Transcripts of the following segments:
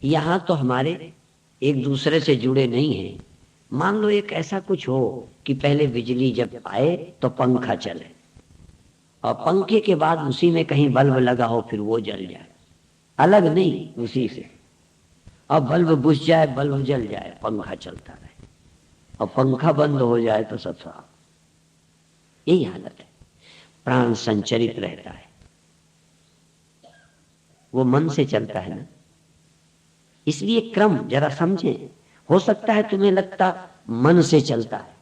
यहाँ तो हमारे एक दूसरे से जुड़े नहीं हैं। मान लो एक ऐसा कुछ हो कि पहले बिजली जब आए तो पंखा चले, और पंखे के बाद उसी में कहीं बल्ब लगा हो, फिर वो जल जाए, अलग नहीं उसी से। अब बल्ब बुझ जाए, बल्ब जल जाए, पंखा चलता रहे, और पंखा बंद हो जाए तो सब साफ। यही हालत है। प्राण संचरित रहता है, वो मन से चलता है ना। इसलिए क्रम जरा समझें। हो सकता है तुम्हें लगता मन से चलता है,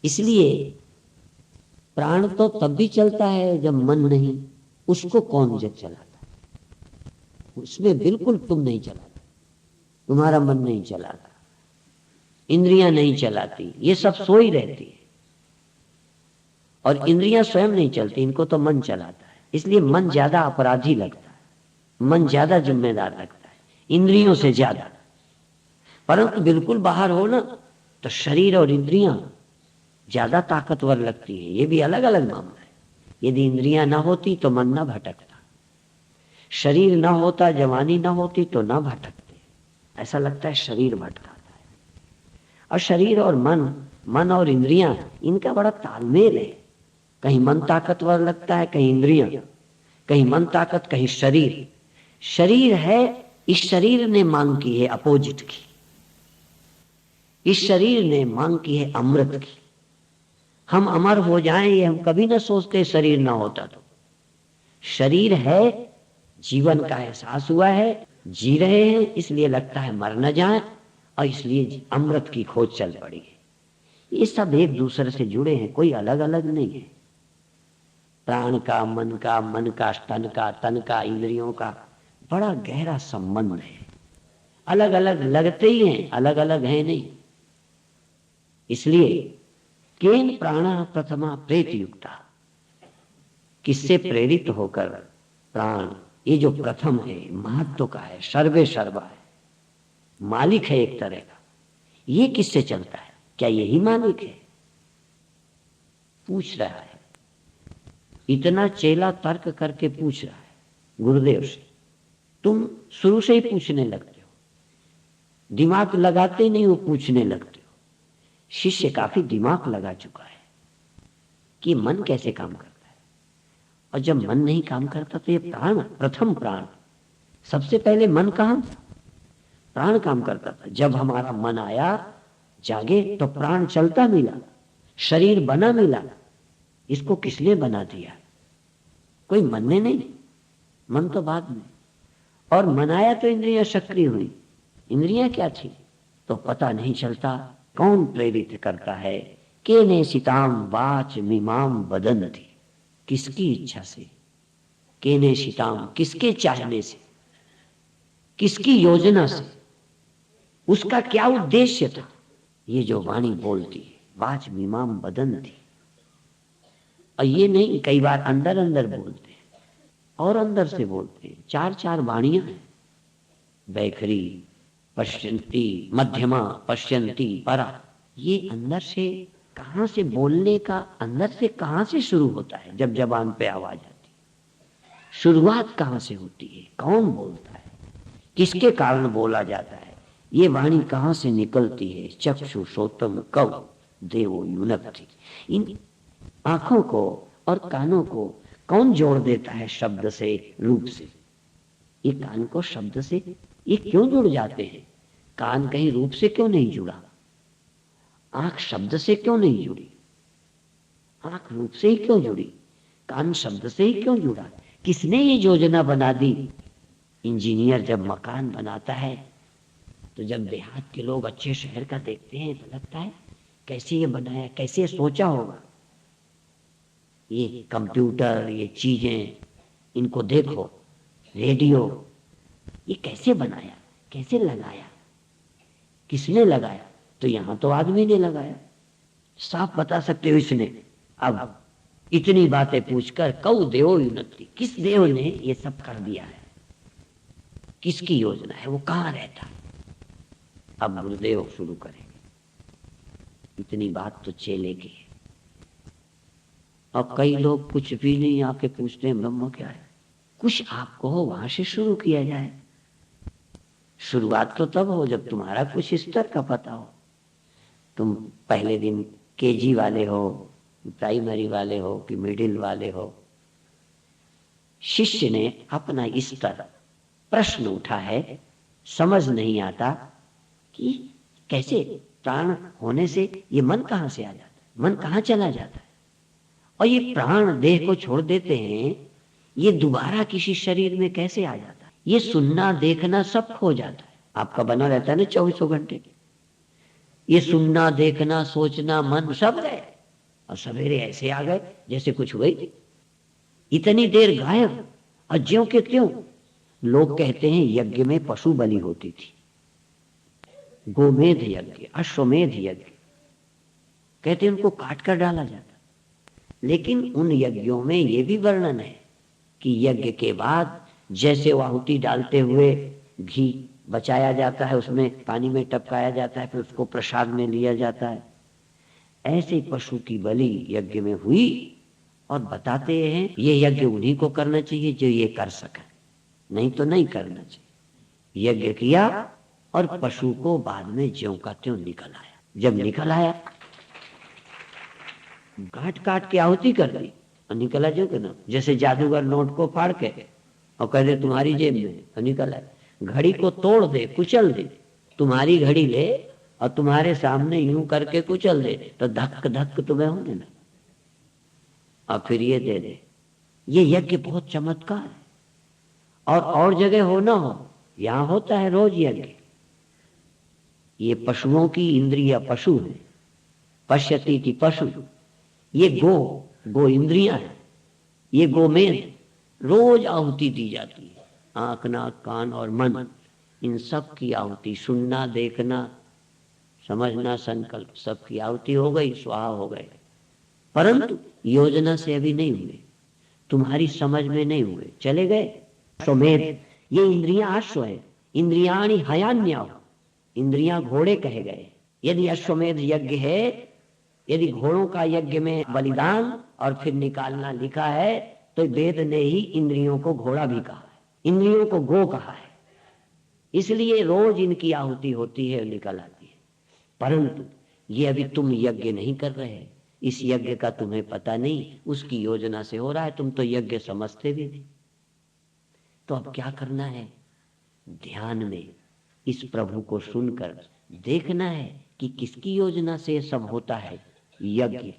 इसलिए प्राण तो तब भी चलता है जब मन नहीं। उसको कौन जब चलाता है? उसमें बिल्कुल तुम नहीं चलाता, तुम्हारा मन नहीं चलाता, इंद्रियां नहीं चलाती, ये सब सोई रहती है। और इंद्रियां स्वयं नहीं चलती, इनको तो मन चलाता है। इसलिए मन ज्यादा अपराधी लगता है, मन ज्यादा जिम्मेदार लगता है इंद्रियों से ज्यादा। परंतु बिल्कुल बाहर हो ना, तो शरीर और इंद्रियां ज्यादा ताकतवर लगती हैं। ये भी अलग अलग मामला है। यदि इंद्रियां ना होती तो मन ना भटकता, शरीर ना होता, जवानी ना होती तो ना भटकते। ऐसा लगता है शरीर भटकाता है। और शरीर और मन, मन और इंद्रियां, इनका बड़ा तालमेल है। कहीं मन ताकतवर लगता है, कहीं इंद्रियां, कहीं मन ताकत, कहीं शरीर। शरीर है, इस शरीर ने मांग की है अपोजिट की, इस शरीर ने मांग की है अमृत की। हम अमर हो जाएं ये हम कभी ना सोचते, शरीर ना होता तो। शरीर है, जीवन का एहसास हुआ है, जी रहे हैं, इसलिए लगता है मर न जाए, और इसलिए अमृत की खोज चल पड़ी है। ये सब एक दूसरे से जुड़े हैं, कोई अलग अलग नहीं है। प्राण का, मन का, मन का तन का, तन का इंद्रियों का बड़ा गहरा संबंध है। अलग अलग लगते ही हैं, अलग अलग हैं नहीं। इसलिए केन प्राणा प्रथमा प्रेत युक्ता, किससे प्रेरित होकर प्राण, ये जो प्रथम है, महत्व का है, सर्वे सर्वा है, मालिक है एक तरह का, ये किससे चलता है? क्या यही मालिक है? पूछ रहा है, इतना चेला तर्क करके पूछ रहा है गुरुदेव से। तुम शुरू से ही पूछने लगते हो, दिमाग लगाते नहीं हो, पूछने लगते हो। शिष्य काफी दिमाग लगा चुका है कि मन कैसे काम करता है। और जब मन नहीं काम करता तो ये प्राण, प्रथम प्राण, सबसे पहले मन कहां था? प्राण काम करता था। जब हमारा मन आया, जागे, तो प्राण चलता मिला, शरीर बना मिला। इसको किसने बना दिया? कोई मन ने नहीं, मन तो बाद में। और मन आया तो इंद्रियां सक्रिय हुई। इंद्रियां क्या थी तो पता नहीं चलता। कौन प्रेरित करता है? केने सिताम वाच मीमाम वदन्ति, किसकी इच्छा से? केने सिताम, किसके चाहने से, किसकी योजना से, उसका क्या उद्देश्य था? ये जो वाणी बोलती है, वाच मीमाम वदन्ति। और ये नहीं, कई बार अंदर अंदर बोलते हैं और अंदर से बोलते हैं। चार चार वाणियां हैं, वैखरी, पश्यन्ति, मध्यमा, पश्यन्ति, परा। ये अंदर से, कहां से बोलने का, अंदर से कहां से शुरू होता है? जब जबान पे आवाज आती है, शुरुआत कहां से होती है? कौन बोलता है? किसके कारण बोला जाता है? ये वाणी कहां से निकलती है? चक्षु श्रोत्रम कव देवो युनक्ति। इन आंखों को और कानों को कौन जोड़ देता है शब्द से, रूप से? ये कान को शब्द से ये क्यों जुड़ जाते हैं? कान कहीं रूप से क्यों नहीं जुड़ा? आंख शब्द से क्यों नहीं जुड़ी? आंख रूप से ही क्यों जुड़ी? कान शब्द से ही क्यों जुड़ा? किसने ये योजना बना दी? इंजीनियर जब मकान बनाता है तो जब देहात के लोग अच्छे शहर का देखते हैं तो लगता है कैसे ये बनाया, कैसे सोचा होगा। ये कंप्यूटर, ये चीजें, इनको देखो, रेडियो, ये कैसे बनाया, कैसे लगाया, किसने लगाया? तो यहां तो आदमी ने लगाया, साफ बता सकते हो इसने। अब इतनी बातें पूछकर कौ देव युनक्ति, किस देव ने ये सब कर दिया है? किसकी योजना है? वो कहां रहता है? अब गुरुदेव शुरू करेंगे। इतनी बात तो चेले की है। और कई लोग कुछ भी नहीं आके पूछते हैं ब्रह्म क्या है। कुछ आपको वहां से शुरू किया जाए। शुरुआत तो तब हो जब तुम्हारा कुछ स्तर का पता हो। तुम पहले दिन केजी वाले हो, प्राइमरी वाले हो कि मिडिल वाले हो। शिष्य ने अपना स्तर, प्रश्न उठा है, समझ नहीं आता कि कैसे प्राण होने से ये मन कहां से आ जाता है, मन कहां चला जाता है, और ये प्राण देह को छोड़ देते हैं, ये दोबारा किसी शरीर में कैसे आ जाता है। ये सुनना देखना सब खो जाता है। आपका बना रहता है ना 24 घंटे, ये सुनना देखना सोचना मन सब गए, और सवेरे ऐसे आ गए जैसे कुछ हुआ ही नहीं। इतनी देर गायब, और ज्यों के त्यों। लोग कहते हैं यज्ञ में पशु बलि होती थी, गोमेध यज्ञ, अश्वमेध यज्ञ, कहते हैं उनको काट कर डाला जाता। लेकिन उन यज्ञों में यह भी वर्णन है कि यज्ञ के बाद जैसे आहुति डालते हुए घी बचाया जाता है, उसमें पानी में टपकाया जाता है, फिर उसको प्रसाद में लिया जाता है, ऐसे पशु की बलि यज्ञ में हुई। और बताते हैं ये यज्ञ उन्हीं को करना चाहिए जो ये कर सके, नहीं तो नहीं करना चाहिए। यज्ञ किया और पशु को बाद में ज्यों का त्यों निकल आया। जब निकल आया, काट काट के आहुति कर दी और निकला ज्यों के ना, जैसे जादूगर नोट को फाड़ के और कह दे तुम्हारी जेब में, तो निकल आया। घड़ी को तोड़ दे, कुचल दे, तुम्हारी घड़ी ले और तुम्हारे सामने यूं करके कुचल दे, तो धक धक तुम्हें होने लगा, और फिर ये दे दे। ये यज्ञ बहुत चमत्कार है। और जगह हो ना हो, यहां होता है रोज यज्ञ। ये पशुओं की इंद्रिया पशु है, पश्यति की पशु। ये गो इंद्रियां है, ये गोमेध, रोज आहुति दी जाती है। आंख नाक कान और मन, इन सब की आहुति, सुनना देखना समझना संकल्प, सब की आहुति हो गई, स्वाहा हो गए। परंतु योजना से अभी नहीं हुए, तुम्हारी समझ में नहीं हुए, चले गए। अश्वमेध, ये इंद्रियां अश्व है, इंद्रियाणि हयान्या, इंद्रियां घोड़े कहे गए। यदि अश्वमेध यज्ञ है, यदि घोड़ों का यज्ञ में बलिदान और फिर निकालना लिखा है, तो वेद ने ही इंद्रियों को घोड़ा भी कहा है, इंद्रियों को गो कहा है। इसलिए रोज इनकी आहुति होती है और निकल आती है। परंतु ये अभी तुम यज्ञ नहीं कर रहे, इस यज्ञ का तुम्हें पता नहीं, उसकी योजना से हो रहा है, तुम तो यज्ञ समझते भी नहीं। तो अब क्या करना है? ध्यान में इस प्रभु को सुनकर देखना है कि किसकी योजना से सब होता है। यज्ञ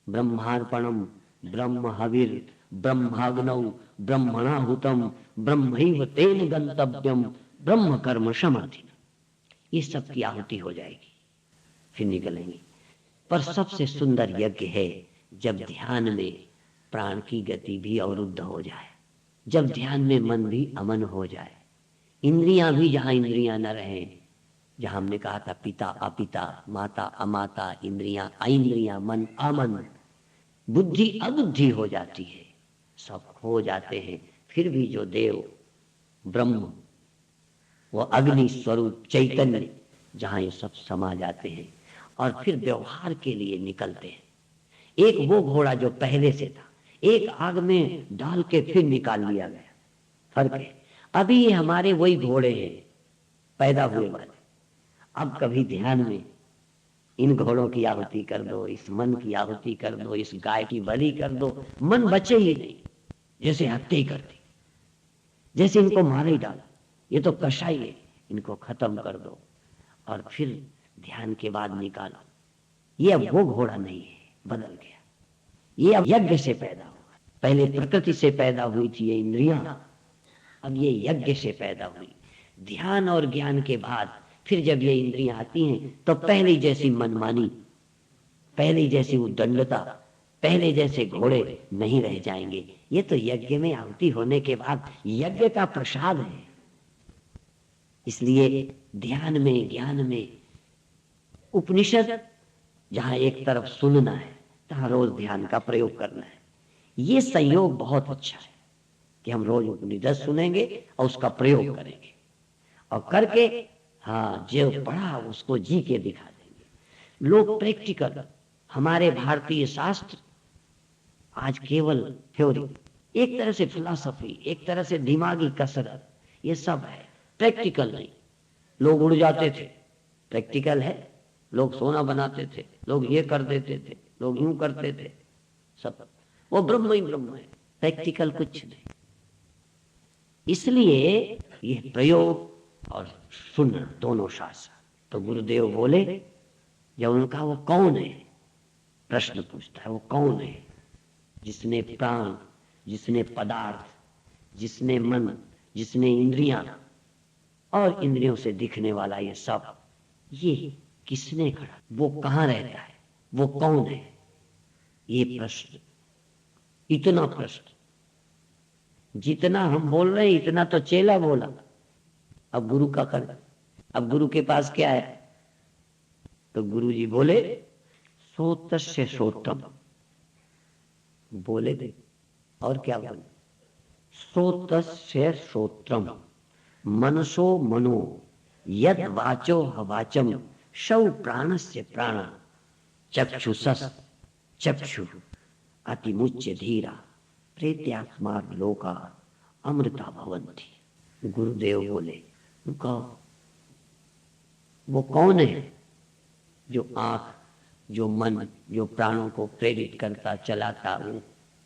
ब्रह्मार्पणम, ब्रह्म हविर, ब्रह्माग्नौ, ब्रह्मणाहुतम, ब्रह्मैव तेन गंतव्यम, ब्रह्म कर्म समाधि। ये सब की आहुति हो जाएगी, फिर निकलेंगे। पर सबसे सुंदर यज्ञ है जब ध्यान में प्राण की गति भी अवरुद्ध हो जाए, जब ध्यान में मन भी अमन हो जाए, इंद्रियां भी जहां इंद्रियां न रहे, जहां हमने कहा था पिता अपिता, माता अमाता, इंद्रियां अइंद्रियां, मन अमन, बुद्धि अबुद्धि हो जाती है, सब खो जाते हैं। फिर भी जो देव ब्रह्म, वो अग्नि स्वरूप चैतन्य, जहां ये सब समा जाते हैं और फिर व्यवहार के लिए निकलते हैं। एक वो घोड़ा जो पहले से था, एक आग में डाल के फिर निकाल लिया गया, फर्क है। अभी ये हमारे वही घोड़े हैं पैदा हुए वाले। अब कभी ध्यान में इन घोड़ों की आहुति कर दो, इस मन की आहुति कर दो, इस गाय की बलि कर दो, मन बचे ही नहीं, जैसे हत्या ही कर दी, जैसे इनको मार ही डाला, ये तो कसाई है, इनको खत्म कर दो और फिर ध्यान के बाद निकालो। ये अब वो घोड़ा नहीं है, बदल गया। ये अब यज्ञ से पैदा हुआ, पहले प्रकृति से पैदा हुई थी ये इंद्रियां, अब ये यज्ञ से पैदा हुई। ध्यान और ज्ञान के बाद फिर जब ये इंद्रियां आती हैं तो पहले जैसी मनमानी, पहले जैसी उद्दंडता, पहले जैसे घोड़े नहीं रह जाएंगे। ये तो यज्ञ में आहुति होने के बाद यज्ञ का प्रसाद है। इसलिए ध्यान में ज्ञान में उपनिषद जहां एक तरफ सुनना है, तहां रोज ध्यान का प्रयोग करना है। ये संयोग बहुत अच्छा है कि हम रोज उपनिषद सुनेंगे और उसका प्रयोग करेंगे, और करके हाँ जो पढ़ा उसको जी के दिखा देंगे। लोग प्रैक्टिकल, हमारे भारतीय शास्त्र आज केवल थ्योरी, एक तरह से फिलॉसफी, एक तरह से दिमागी कसरत, ये सब है। प्रैक्टिकल नहीं। लोग उड़ जाते थे, प्रैक्टिकल है। लोग सोना बनाते थे, लोग ये कर देते थे, लोग यूं करते थे, सब वो ब्रह्म ही ब्रह्म है, प्रैक्टिकल कुछ नहीं। इसलिए ये प्रयोग और सुनना दोनों शास्त्र। तो गुरुदेव बोले, जब उनका वो कौन है प्रश्न पूछता है, वो कौन है जिसने प्राण, जिसने पदार्थ, जिसने मन, जिसने इंद्रियां और इंद्रियों से दिखने वाला ये सब, ये किसने खड़ा, वो कहां रहता है, वो कौन है? ये प्रश्न, इतना प्रश्न जितना हम बोल रहे हैं इतना तो चेला बोला। अब गुरु का कर, अब गुरु के पास क्या है? तो गुरु जी बोले, सोतस्य श्रोत्रम। बोले दे और क्या बोले? श्रोतस्य श्रोत्रम मनसो मनो यद वाचो हवाचम शौ प्राणस्य प्राण चक्षुषस चक्षु अतिमुच्य धीरा प्रेत्यात्मा लोका अमृता भवन्ति। गुरुदेव बोले, उनका वो कौन है जो आंख, जो मन, जो प्राणों को प्रेरित करता चलाता,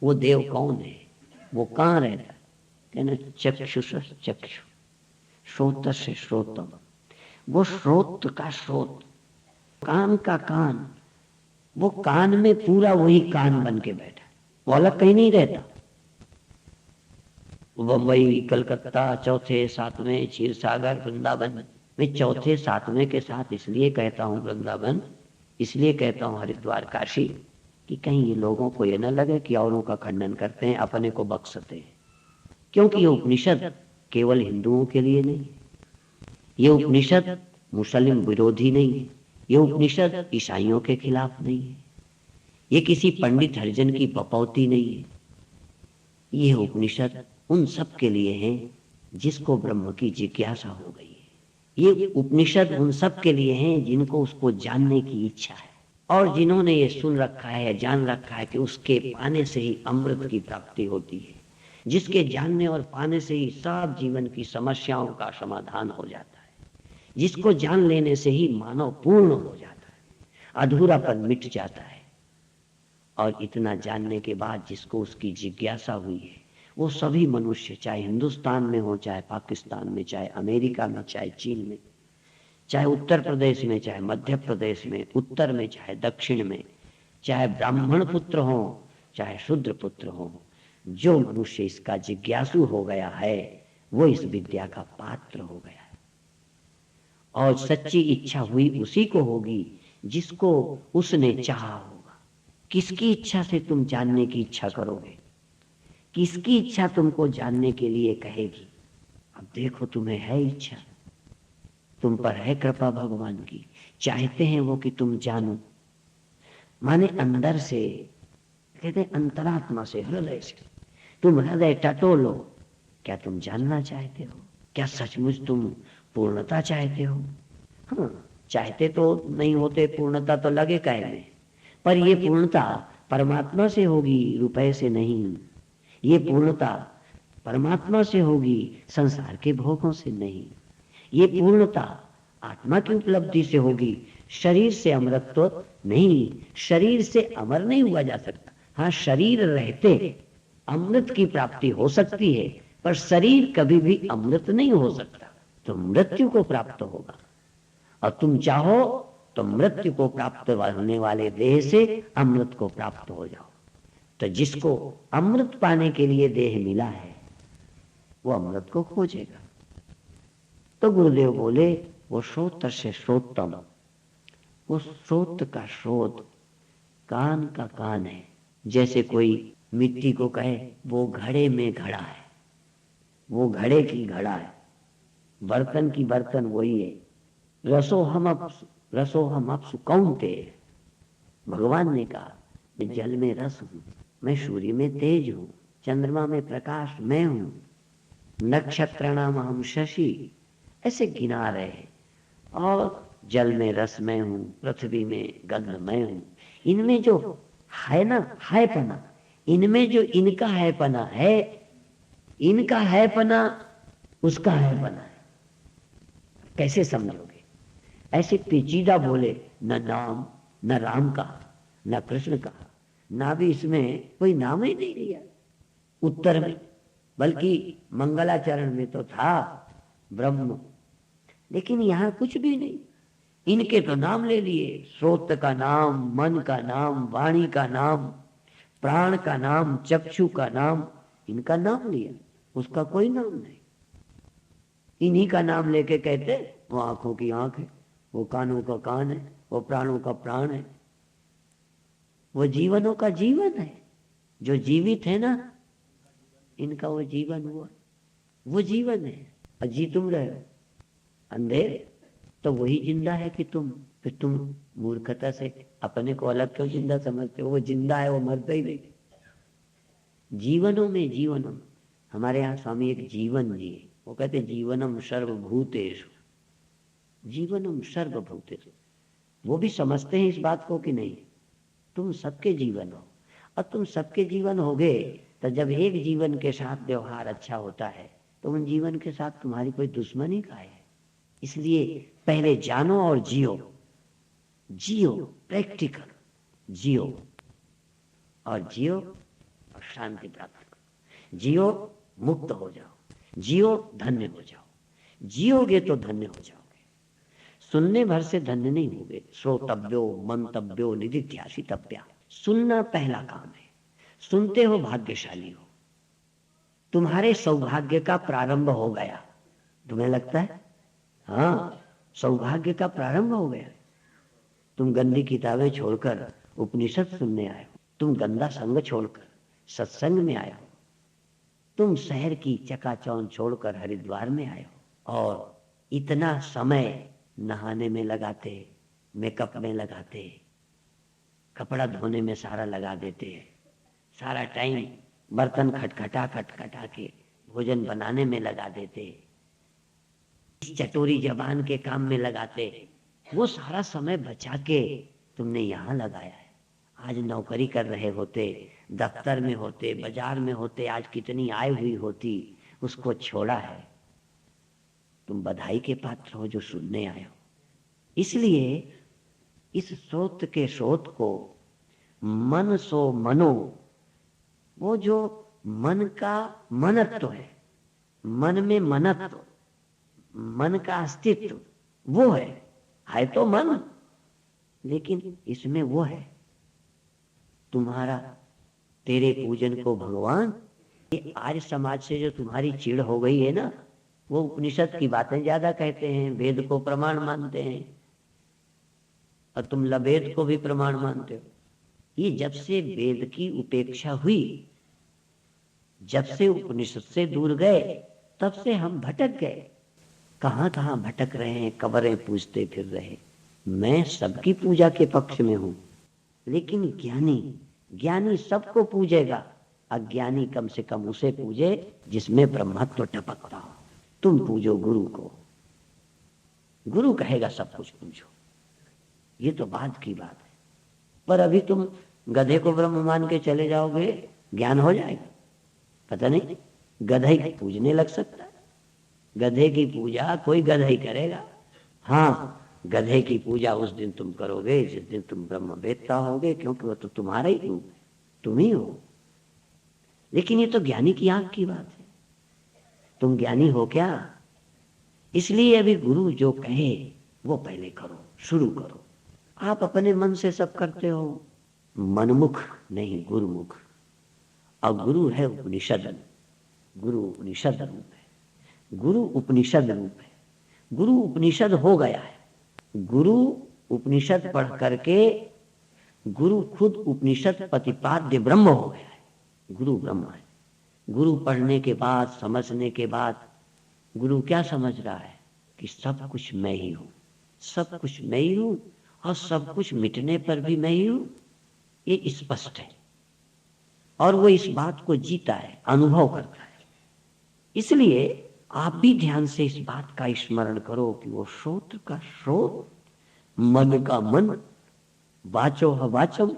वो देव कौन है? वो कहाँ रहता है? कहना चक्षुष चक्षु, श्रोत से श्रोतम, वो श्रोत का श्रोत, कान का कान, वो कान में पूरा वही कान बन के बैठा, वो अलग कहीं नहीं रहता। बम्बई, कलकत्ता, चौथे सातवें, क्षीर सागर, वृंदावन। मैं चौथे सातवें के साथ इसलिए कहता हूँ वृंदावन, इसलिए कहता हूँ हरिद्वार, काशी, कि कहीं ये लोगों को ये न लगे कि औरों का खंडन करते हैं, अपने को बख्शते हैं। क्योंकि ये उपनिषद केवल हिंदुओं के लिए नहीं है, ये उपनिषद मुस्लिम विरोधी नहीं है, ये उपनिषद ईसाइयों के खिलाफ नहीं है, ये किसी पंडित हरिजन की बपौती नहीं है। ये उपनिषद उन सब के लिए है जिसको ब्रह्म की जिज्ञासा हो गई है। ये उपनिषद उन सब के लिए हैं जिनको उसको जानने की इच्छा है, और जिन्होंने ये सुन रखा है, जान रखा है कि उसके पाने से ही अमृत की प्राप्ति होती है, जिसके जानने और पाने से ही सब जीवन की समस्याओं का समाधान हो जाता है, जिसको जान लेने से ही मानव पूर्ण हो जाता है, अधूरापन मिट जाता है। और इतना जानने के बाद जिसको उसकी जिज्ञासा हुई है, वो सभी मनुष्य, चाहे हिंदुस्तान में हो, चाहे पाकिस्तान में, चाहे अमेरिका में, चाहे चीन में, चाहे उत्तर प्रदेश में, चाहे मध्य प्रदेश में, उत्तर में, चाहे दक्षिण में, चाहे ब्राह्मण पुत्र हो, चाहे शूद्र पुत्र हो, जो मनुष्य इसका जिज्ञासु हो गया है वो इस विद्या का पात्र हो गया है। और सच्ची इच्छा हुई उसी को होगी जिसको उसने चाहा होगा। किसकी इच्छा से तुम जानने की इच्छा करोगे? किसकी इच्छा तुमको जानने के लिए कहेगी? अब देखो, तुम्हें है इच्छा, तुम पर है कृपा भगवान की, चाहते हैं वो कि तुम जानो, माने अंदर से, कहते अंतरात्मा से, हृदय से। तुम हृदय टटोलो, क्या तुम जानना चाहते हो? क्या सचमुच तुम पूर्णता चाहते हो? हाँ, चाहते तो नहीं होते, पूर्णता तो लगे कहने, पर ये पूर्णता परमात्मा से होगी, रुपए से नहीं। ये पूर्णता परमात्मा से होगी, संसार के भोगों से नहीं। ये पूर्णता आत्मा की उपलब्धि से होगी, शरीर से अमरत्व नहीं। शरीर से अमर नहीं हुआ जा सकता। हाँ, शरीर रहते अमृत की प्राप्ति हो सकती है, पर शरीर कभी भी अमृत नहीं हो सकता, तो मृत्यु को प्राप्त होगा। और तुम चाहो तो मृत्यु को प्राप्त होने वाले देह से अमृत को प्राप्त हो जाओ। तो जिसको अमृत पाने के लिए देह मिला है वो अमृत को खोजेगा। तो गुरुदेव बोले, वो श्रोत से श्रोतम, वो श्रोत का श्रोत, कान का कान है। जैसे कोई मिट्टी को कहे वो घड़े में घड़ा है, वो घड़े की घड़ा है, बर्तन की बर्तन वही है। रसो हम अप्सु कौनते, भगवान ने कहा, मैं जल में रस हूं, मैं सूर्य में तेज हूं, चंद्रमा में प्रकाश मैं हूं, नक्षत्राणाम हम शशि, ऐसे गिना रहे। और जल में रस मैं हूं, पृथ्वी में गंध मैं हूं। इनमें जो है ना हैपना, इनमें जो इनका हैपना है, इनका हैपना उसका हैपना है। कैसे समझोगे? ऐसे पेचीदा बोले, न नाम, न राम कहा, न कृष्ण कहा, ना भी इसमें कोई नाम ही नहीं लिया उत्तर में, बल्कि मंगलाचरण में तो था ब्रह्म, लेकिन यहां कुछ भी नहीं। इनके तो नाम ले लिए, श्रोत का नाम, मन का नाम, वाणी का नाम, प्राण का नाम, चक्षु का नाम, इनका नाम लिया, उसका कोई नाम नहीं। इन्हीं का नाम लेके कहते वो आंखों की आंख है, वो कानों का कान है, वो प्राणों का प्राण है, वो जीवनों का जीवन है। जो जीवित है ना, इनका वो जीवन हुआ, वो जीवन है। और जी तुम रहे हो अंधेरे, तो वही जिंदा है कि तुम? फिर तुम मूर्खता से अपने को अलग क्यों जिंदा समझते हो? वो जिंदा है, वो मरता ही नहीं। जीवनों में, जीवनों में हमारे यहाँ स्वामी एक जीवन जी, वो कहते जीवनम सर्वभूतेषु, जीवनम सर्वभूतेषु। वो भी समझते हैं इस बात को कि नहीं, तुम सबके जीवन हो, और तुम सबके जीवन होगे तो जब एक जीवन के साथ व्यवहार अच्छा होता है तो उन जीवन के साथ तुम्हारी कोई दुश्मनी का है। इसलिए पहले जानो और जियो, जियो प्रैक्टिकल, जियो और जियो और शांति प्राप्त करो, जियो मुक्त हो जाओ, जियो धन्य हो जाओ। जियोगे तो धन्य हो जाओगे, सुनने भर से धन्य नहीं होगे। श्रोतव्यो मंतव्यो निदिध्यासितव्या, सुनना पहला काम है। सुनते हो भाग्यशाली हो, तुम्हारे सौभाग्य का प्रारंभ हो गया। तुम्हें लगता है? हाँ, सौभाग्य का प्रारंभ हो गया। तुम गंदी किताबें छोड़कर उपनिषद सुनने आए हो, तुम गंदा संग छोड़कर सत्संग में आए हो, तुम शहर की चकाचौंध छोड़कर हरिद्वार में आए हो, और इतना समय नहाने में लगाते, मेकअप में लगाते, कपड़ा धोने में सारा लगा देते, सारा टाइम बर्तन खटखटा खटखटा के भोजन बनाने में लगा देते, चटोरी जबान के काम में लगाते। वो सारा समय बचा के तुमने यहाँ लगाया है। आज नौकरी कर रहे होते, दफ्तर में होते, बाजार में होते, आज कितनी आय हुई होती, उसको छोड़ा है। तुम बधाई के पात्र हो जो सुनने आए हो। इसलिए इस स्रोत के स्रोत को मन सो मनो, वो जो मन का मनत्व है, मन में मनत्व, मन का अस्तित्व वो है तो मन, लेकिन इसमें वो है तुम्हारा, तेरे पूजन को भगवान। ये आज समाज से जो तुम्हारी चिढ़ हो गई है ना, वो उपनिषद की बातें ज्यादा कहते हैं, वेद को प्रमाण मानते हैं, और तुम लवेद को भी प्रमाण मानते हो। ये जब से वेद की उपेक्षा हुई, जब से उपनिषद से दूर गए, तब से हम भटक गए। कहां कहां भटक रहे हैं, कब्रें पूजते फिर रहे। मैं सबकी पूजा के पक्ष में हूं, लेकिन ज्ञानी सबको पूजेगा, अज्ञानी कम से कम उसे पूजे जिसमें ब्रह्मत्व टपकता हो। तुम पूजो गुरु को, गुरु कहेगा सब कुछ पूजो, ये तो बाद की बात है। पर अभी तुम गधे को ब्रह्म मान के चले जाओगे, ज्ञान हो जाएगा? पता नहीं, गधा ही पूजने लग सकता है। गधे की पूजा कोई गधा ही करेगा। हाँ, गधे की पूजा उस दिन तुम करोगे जिस दिन तुम ब्रह्म वेत्ता होगे, क्योंकि वो तो तुम्हारा ही रूप है, तुम ही हो। लेकिन ये तो ज्ञानी की आंख की बात है। तुम ज्ञानी हो क्या? इसलिए अभी गुरु जो कहे वो पहले करो, शुरू करो। आप अपने मन से सब करते हो, मनमुख नहीं, गुरुमुख। और गुरु है उपनिषद, गुरु उपनिषद रूप है, गुरु उपनिषद रूप है। गुरु उपनिषद हो गया है। गुरु उपनिषद पढ़ करके गुरु खुद उपनिषद प्रतिपाद्य ब्रह्म हो गया है। गुरु ब्रह्म है। गुरु पढ़ने के बाद, समझने के बाद गुरु क्या समझ रहा है कि सब कुछ मैं ही हूं, सब कुछ मैं ही हूं, और सब कुछ मिटने पर भी मैं ही हूं, ये स्पष्ट है। और वो इस बात को जीता है, अनुभव करता है। इसलिए आप भी ध्यान से इस बात का स्मरण करो कि वो श्रोत्र का श्रोत, मन का मन, वाचो वाचम,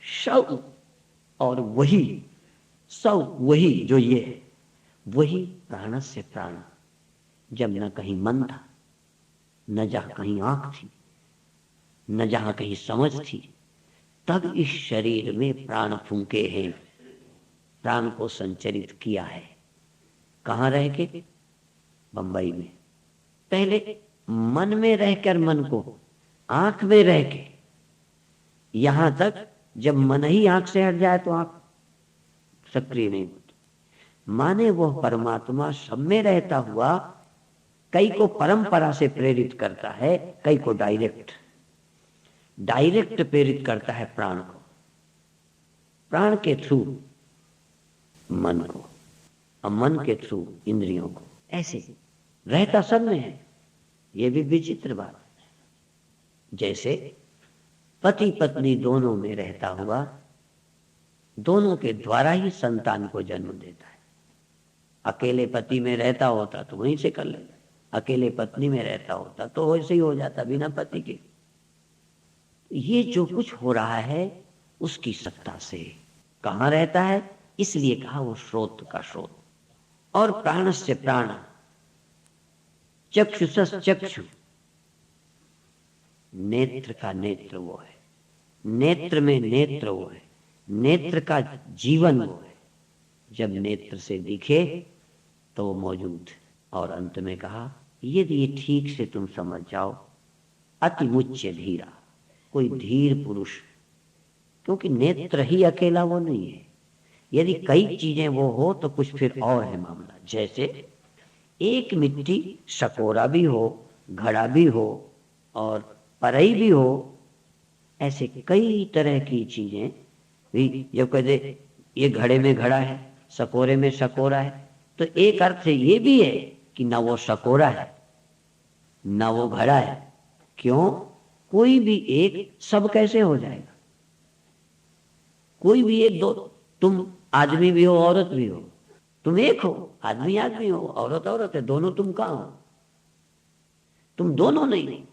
शव, और वही सब, वही जो ये है, वही प्राण से प्राण। जब न कहीं मन था, न जहां कहीं आंख थी, न जहां कहीं समझ थी, तब इस शरीर में प्राण फूंके हैं, प्राण को संचरित किया है। कहाँ रह के? बंबई में। पहले मन में रहकर मन को, आंख में रह के, यहां तक जब मन ही आंख से हट जाए तो आंख सक्रिय नहीं होती। माने वो परमात्मा सब में रहता हुआ कई को परंपरा से प्रेरित करता है, कई को डायरेक्ट प्रेरित करता है प्राण को, प्राण के थ्रू मन को, और मन के थ्रू इंद्रियों को। ऐसे रहता सब में है। ये भी विचित्र बात है। जैसे पति पत्नी दोनों में रहता हुआ दोनों के द्वारा ही संतान को जन्म देता है। अकेले पति में रहता होता तो वहीं से कर लेता, अकेले पत्नी में रहता होता तो वैसे ही हो जाता बिना पति के। ये जो कुछ हो रहा है उसकी सत्ता से। कहाँ रहता है? इसलिए कहा वो स्रोत का स्रोत। और प्राणस्य प्राण, चक्षुषस चक्षु, नेत्र का नेत्र वो है, नेत्र में नेत्र वो है, नेत्र का जीवन वो है। जब नेत्र से दिखे तो वो मौजूद। और अंत में कहा यदि ये ठीक से तुम समझ जाओ, अति मुच्य धीरा, कोई धीर पुरुष, क्योंकि नेत्र ही अकेला वो नहीं है। यदि कई चीजें वो हो तो कुछ फिर और है मामला। जैसे एक मिट्टी सकोरा भी हो, घड़ा भी हो और परई भी हो, ऐसे कई तरह की चीजें भी जब कहते ये घड़े में घड़ा है, सकोरे में सकोरा है, तो एक अर्थ ये भी है कि ना वो सकोरा है ना वो घड़ा है। क्यों? कोई भी एक सब कैसे हो जाएगा? कोई भी एक, दो, तुम आदमी भी हो औरत भी हो, तुम एक हो, आदमी आदमी हो, औरत औरत है, दोनों तुम कहाँ हो? तुम दोनों नहीं।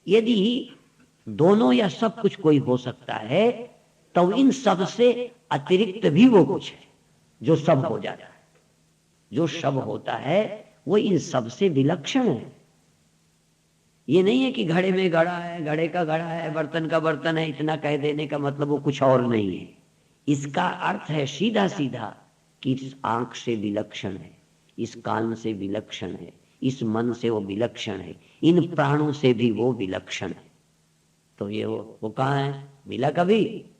यदि दोनों या सब कुछ कोई हो सकता है तो इन सब से अतिरिक्त भी वो कुछ है जो सब हो जाता है। जो सब होता है वो इन सब से विलक्षण है। ये नहीं है कि घड़े में घड़ा है, घड़े का घड़ा है, बर्तन का बर्तन है, इतना कह देने का मतलब वो कुछ और नहीं है। इसका अर्थ है सीधा सीधा कि इस आंख से विलक्षण है, इस कान से विलक्षण है, इस मन से वो विलक्षण है, इन प्राणों से भी वो विलक्षण है। तो ये वो कहाँ है? मिला कभी?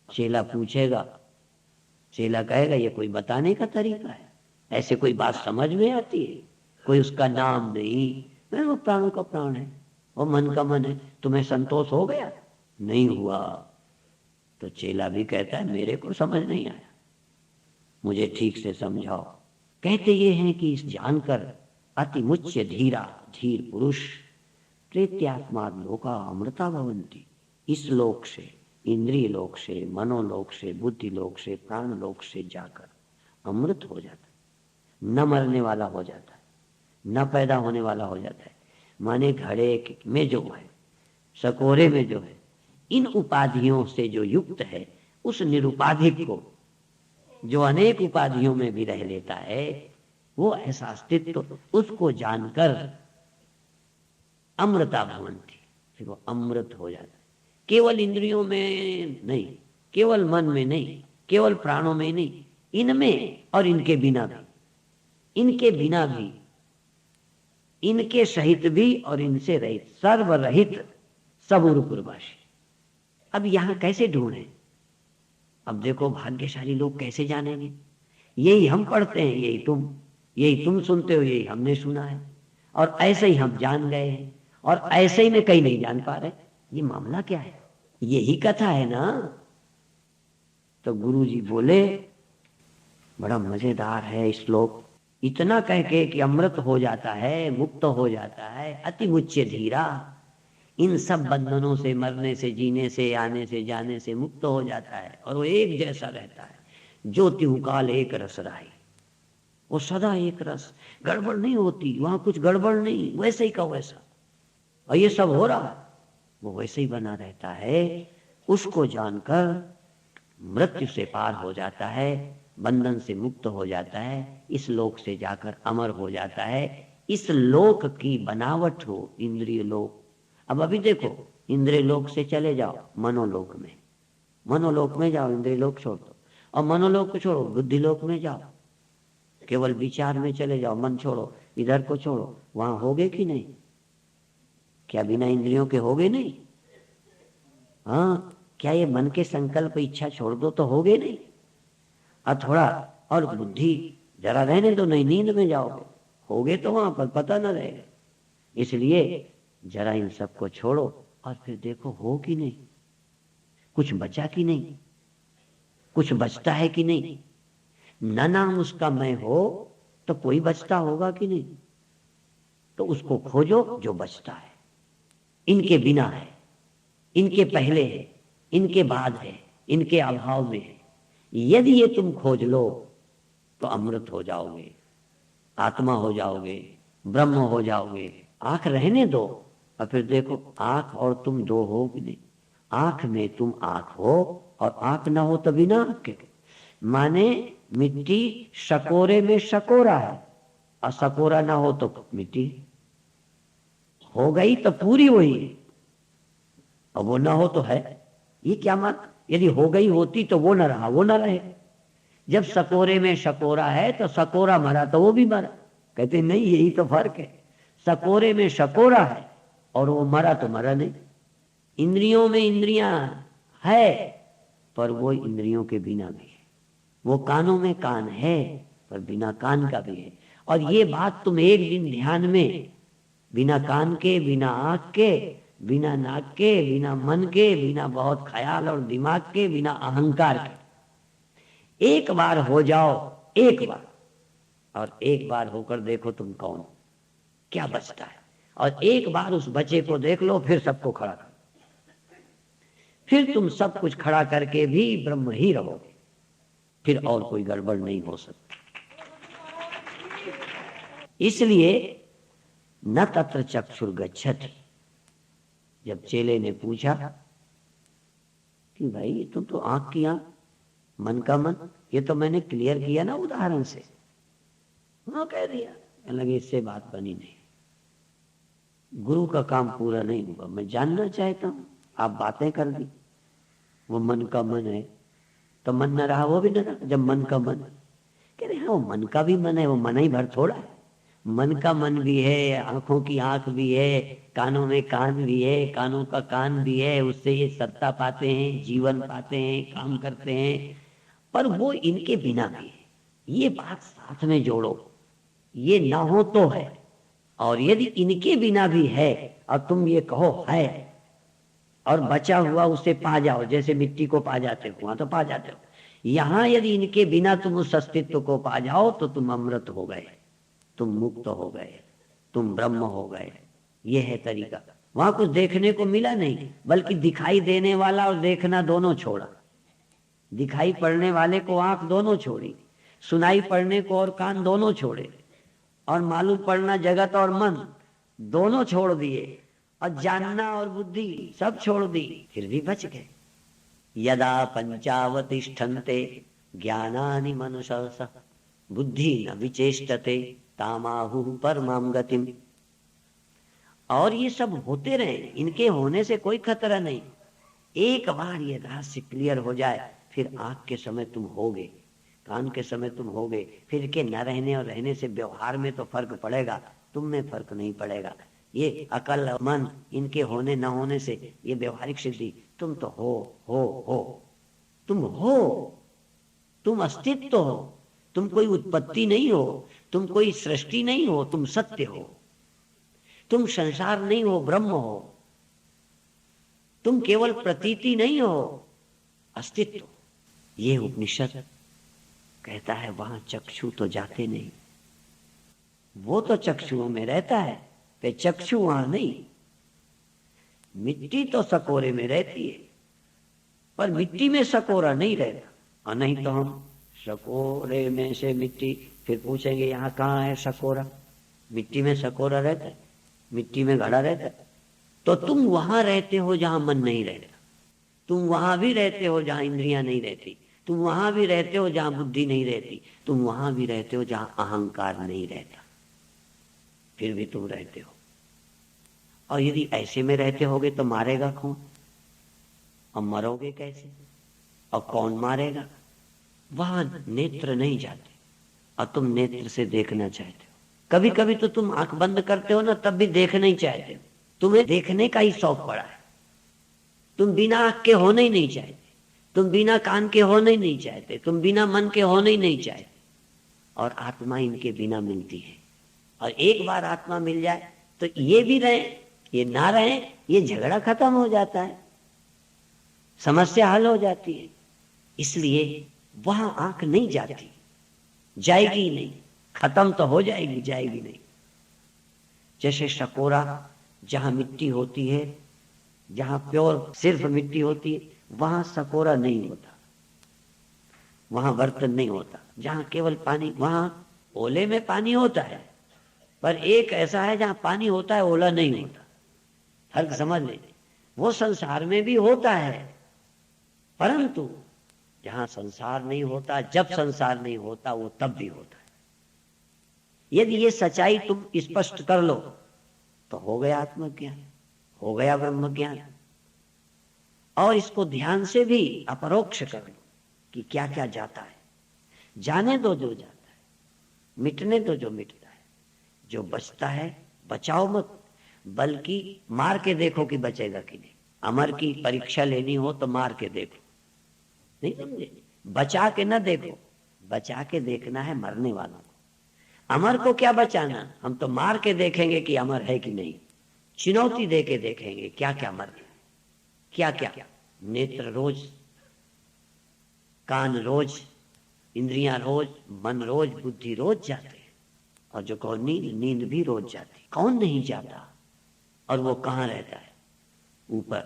चेला पूछेगा, चेला कहेगा ये कोई बताने का तरीका है? ऐसे कोई बात समझ में आती है? कोई उसका नाम नहीं, वो प्राणों का प्राण है, वो मन का मन है। तुम्हें संतोष हो गया? नहीं हुआ तो चेला भी कहता है मेरे को समझ नहीं आया, मुझे ठीक से समझाओ। कहते ये हैं कि इस जानकर अति मुच्य धीरा, धीर पुरुष, प्रेत्यात्मा लोका अमृता भवन्ति, इस लोक से, इंद्रिय लोक से, मनोलोक से, बुद्धि लोक से, प्राण लोक से जाकर अमृत हो जाता है, न मरने वाला हो जाता है, न पैदा होने वाला हो जाता है। माने घड़े में जो है, सकोरे में जो है, इन उपाधियों से जो युक्त है, उस निरुपाधिक को जो अनेक उपाधियों में भी रह लेता है, वो ऐसा अस्तित्व, उसको जानकर अमृता भवन्ति, फिर वो अमृत हो जाता है। केवल इंद्रियों में नहीं, केवल मन में नहीं, केवल प्राणों में नहीं, इनमें और इनके बिना भी, इनके बिना भी, इनके सहित भी और इनसे रहित, सर्वरहित सबूरपुरवासी। अब यहां कैसे ढूंढे? अब देखो भाग्यशाली लोग कैसे जानेंगे? यही हम पढ़ते हैं, यही तुम सुनते हो, यही हमने सुना है, और ऐसे ही हम जान गए हैं, और ऐसे ही में कहीं नहीं जान पा रहे। ये मामला क्या है? यही कथा है ना। तो गुरुजी बोले बड़ा मजेदार है श्लोक। इतना कह के कि अमृत हो जाता है, मुक्त हो जाता है, अति मुच्य धीरा, इन सब बंधनों से, मरने से, जीने से, आने से, जाने से मुक्त हो जाता है, और वो एक जैसा रहता है। जो त्युकाल एक रस राही, वो सदा एक रस, गड़बड़ नहीं होती, वहां कुछ गड़बड़ नहीं, वैसे ही का वैसा। और ये सब हो रहा है, वो वैसे ही बना रहता है। उसको जानकर मृत्यु से पार हो जाता है, बंधन से मुक्त हो जाता है, इस लोक से जाकर अमर हो जाता है। इस लोक की बनावट हो इंद्रिय लोक। अब अभी देखो, इंद्रिय लोक से चले जाओ मनोलोक में, मनोलोक में जाओ, इंद्रिय लोक छोड़ दो, और मनोलोक को छोड़ो बुद्धि लोक में जाओ, केवल विचार में चले जाओ, मन छोड़ो, इधर को छोड़ो, वहां होगे कि नहीं? क्या बिना इंद्रियों के होगे नहीं? हाँ, क्या ये मन के संकल्प इच्छा छोड़ दो तो होगे नहीं? और थोड़ा और बुद्धि जरा रहने दो, नहीं नींद में जाओगे, होगे तो वहां पर पता न रहेगा। इसलिए जरा इन सबको छोड़ो और फिर देखो हो कि नहीं, कुछ बचा कि नहीं, कुछ बचता है कि नहीं। न नाम उसका मैं हो तो कोई बचता होगा कि नहीं? तो उसको खोजो जो बचता है, इनके बिना है, इनके पहले है, इनके बाद है, इनके अभाव में है। यदि ये तुम खोज लो तो अमृत हो जाओगे, आत्मा हो जाओगे, ब्रह्म हो जाओगे। आंख रहने दो और फिर देखो आंख और तुम दो हो कि नहीं। आंख में तुम आंख हो और आंख ना हो तो बिना आंख के। माने मिट्टी शकोरे में शकोरा है और शकोरा ना हो तो मिट्टी हो गई तो पूरी वही है, और वो ना हो तो है। ये क्या मान, यदि हो गई होती तो वो ना रहा, वो ना रहे। जब शकोरे में शकोरा है तो शकोरा मरा तो वो भी मरा। कहते नहीं, यही तो फर्क है, शकोरे में शकोरा है और वो मरा तो मरा नहीं। इंद्रियों में इंद्रियां है पर वो इंद्रियों के बिना भी है, वो कानों में कान है पर बिना कान का भी है। और ये बात तुम एक दिन ध्यान में, बिना कान के, बिना आंख के, बिना नाक के, बिना मन के, बिना बहुत ख्याल और दिमाग के, बिना अहंकार के, एक बार हो जाओ, एक बार, और एक बार होकर देखो तुम कौन, क्या बचता है। और एक बार उस बचे को देख लो, फिर सबको खड़ा कर, फिर तुम सब कुछ खड़ा करके भी ब्रह्म ही रहोगे, फिर और कोई गड़बड़ नहीं हो सकती। इसलिए न तत्र चक्षुर्गच्छति। जब चेले ने पूछा कि भाई तुम तो आंख की आंख, मन का मन, ये तो मैंने क्लियर किया ना उदाहरण से, हाँ कह दिया, लगे इससे बात बनी नहीं, गुरु का काम पूरा नहीं हुआ। मैं जानना चाहता हूं, आप बातें कर दी, वो मन का मन है तो मन न रहा, वो भी न रहा। जब मन का मन, कह रहे हाँ वो मन का भी मन है, वो मन ही भर थोड़ा है। मन का मन भी है, आंखों की आंख भी है, कानों में कान भी है, कानों का कान भी है, उससे ये सत्ता पाते हैं, जीवन पाते हैं, काम करते हैं, पर वो इनके बिना भी है। ये बात साथ में जोड़ो, ये ना हो तो है, और यदि इनके बिना भी है और तुम ये कहो है, और बचा हुआ उसे पा जाओ, जैसे मिट्टी को पा जाते हो वहां तो पा जाते हो, यहां यदि इनके बिना तुम उस अस्तित्व को पा जाओ तो तुम अमृत हो गए, तुम मुक्त हो गए, तुम ब्रह्म हो गए। यह है तरीका। वहां कुछ देखने को मिला नहीं, बल्कि दिखाई देने वाला और देखना दोनों छोड़ा। दिखाई पड़ने वाले को आंख दोनों छोड़ी, सुनाई पड़ने को और कान दोनों छोड़े, और मालूम पड़ना जगत और मन दोनों छोड़ दिए, और जानना और बुद्धि सब छोड़ दी, फिर भी बच गए। यदा पंचावतिष्ठन्ते ज्ञानानि मनुषः बुद्धि न विचेष्टते तामाहु परमां गतिम। और ये सब होते रहे, इनके होने से कोई खतरा नहीं। एक बार ये रहस्य क्लियर हो जाए, फिर आंख के समय तुम होगे, कान के समय तुम होगे, फिर के न रहने और रहने से व्यवहार में तो फर्क पड़ेगा, तुम में फर्क नहीं पड़ेगा। ये अकल मन इनके होने न होने से ये व्यवहारिक सिद्धि, तुम तो हो, तुम हो, तुम अस्तित्व हो, तुम कोई उत्पत्ति नहीं हो, तुम कोई सृष्टि नहीं हो, तुम सत्य हो, तुम संसार नहीं हो, ब्रह्म हो, तुम केवल प्रतीति नहीं हो, अस्तित्व। ये उपनिषद कहता है वहां चक्षु तो जाते नहीं, वो तो चक्षुओं में रहता है, पे चक्षु वहां नहीं। मिट्टी तो सकोरे में रहती है, पर मिट्टी में सकोरा नहीं रहता। और नहीं तो हम सकोरे में से मिट्टी, फिर पूछेंगे यहाँ कहाँ है सकोरा? मिट्टी में सकोरा रहता है, मिट्टी में घड़ा रहता है। तो तुम वहां रहते हो जहां मन नहीं रहता, तुम वहां भी रहते हो जहां इंद्रियां नहीं रहती, तुम वहां भी रहते हो जहां बुद्धि नहीं रहती, तुम वहां भी रहते हो जहां अहंकार नहीं रहता। फिर भी तुम रहते हो। और यदि ऐसे में रहते होगे तो मारेगा कौन, और मरोगे कैसे, और कौन मारेगा? वहां नेत्र नहीं जाते और तुम नेत्र से देखना चाहते हो। कभी कभी तो तुम आंख बंद करते हो ना, तब भी देख नहीं चाहते हो, तुम्हें देखने का ही शौक पड़ा है। तुम बिना आंख के होने ही नहीं चाहते, तुम बिना कान के होने ही नहीं चाहते, तुम बिना मन के होने ही नहीं चाहते। और आत्मा इनके बिना मिलती है। और एक बार आत्मा मिल जाए तो ये भी रहे ये ना रहे, ये झगड़ा खत्म हो जाता है, समस्या हल हो जाती है। इसलिए वहां आंख नहीं जाती, जाएगी ही नहीं, खत्म तो हो जाएगी, जाएगी नहीं। जैसे शकोरा जहां मिट्टी होती है, जहां प्योर सिर्फ मिट्टी होती है, वहां शकोरा नहीं होता, वहां बर्तन नहीं होता। जहां केवल पानी, वहां ओले में पानी होता है, पर एक ऐसा है जहां पानी होता है, ओला नहीं होता। फर्क समझ लें। वो संसार में भी होता है, परंतु जहां संसार नहीं होता, जब संसार नहीं होता, वो तब भी होता है। यदि ये सच्चाई तुम स्पष्ट कर लो तो हो गया आत्मज्ञान, हो गया ब्रह्म ज्ञान। और इसको ध्यान से भी अपरोक्ष कर लो कि क्या क्या जाता है। जाने दो जो जाता है, मिटने दो जो मिटता है, जो बचता है बचाओ मत, बल्कि मार के देखो कि बचेगा कि नहीं। अमर की परीक्षा लेनी हो तो मार के देखो, नहीं समझे? बचा के न देखो, बचा के देखना है मरने वालों को। अमर को क्या बचाना, हम तो मार के देखेंगे कि अमर है कि नहीं, चुनौती दे के देखेंगे क्या क्या मर गया, क्या क्या। नेत्र रोज, कान रोज, इंद्रियां रोज, मन रोज, बुद्धि रोज जाते हैं। और जो कहो नींद, नींद भी रोज जाती। कौन नहीं जाता? और वो कहाँ रहता है? ऊपर।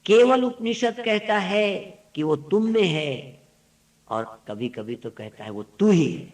केवल उपनिषद कहता है कि वो तुम में है, और कभी कभी तो कहता है वो तू ही है।